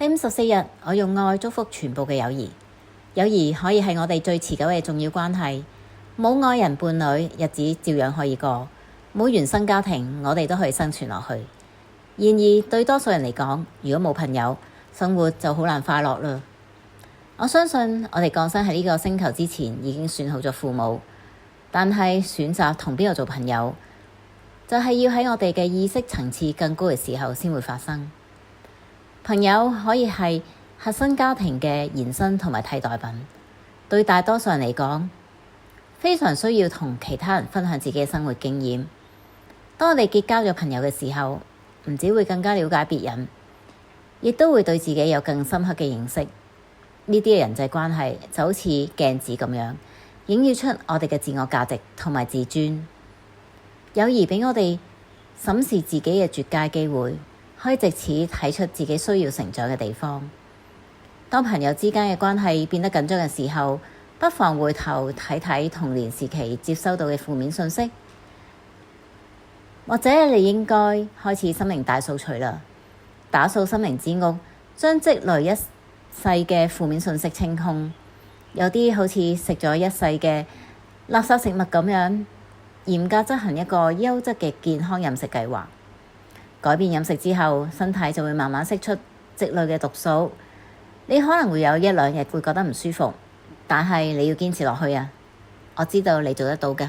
第54日，我用愛祝福全部嘅友誼。友誼可以係我哋最持久嘅重要關係。冇愛人伴侶，日子照樣可以過；冇原生家庭，我哋都可以生存落去。然而，對多數人嚟講，如果冇朋友，生活就好難快樂啦。我相信我哋降生喺呢個星球之前，已經選好咗父母，但係選擇同邊個做朋友，就係要喺我哋嘅意識層次更高嘅時候先會發生。朋友可以係核心家庭嘅延伸同埋替代品。對大多數人嚟講，非常需要同其他人分享自己嘅生活經驗。當我哋結交咗朋友嘅時候，唔只會更加了解別人，亦都會對自己有更深刻嘅認識。呢啲嘅人際關係就好似鏡子咁樣，映照出我哋嘅自我價值同埋自尊。友誼俾我哋審視自己嘅絕佳機會，可以藉此睇出自己需要成長嘅地方。當朋友之間嘅關係變得緊張嘅時候，不妨回頭睇睇童年時期接收到嘅負面信息，或者你應該開始心靈大掃除啦，打掃心靈之屋，將積累一世嘅負面信息清空。有啲好似食咗一世嘅垃圾食物咁樣，嚴格執行一個優質嘅健康飲食計劃。改變飲食之後，身體就會慢慢釋出積累嘅毒素。你可能會有1-2日會覺得唔舒服，但係你要堅持落去啊！我知道你做得到㗎。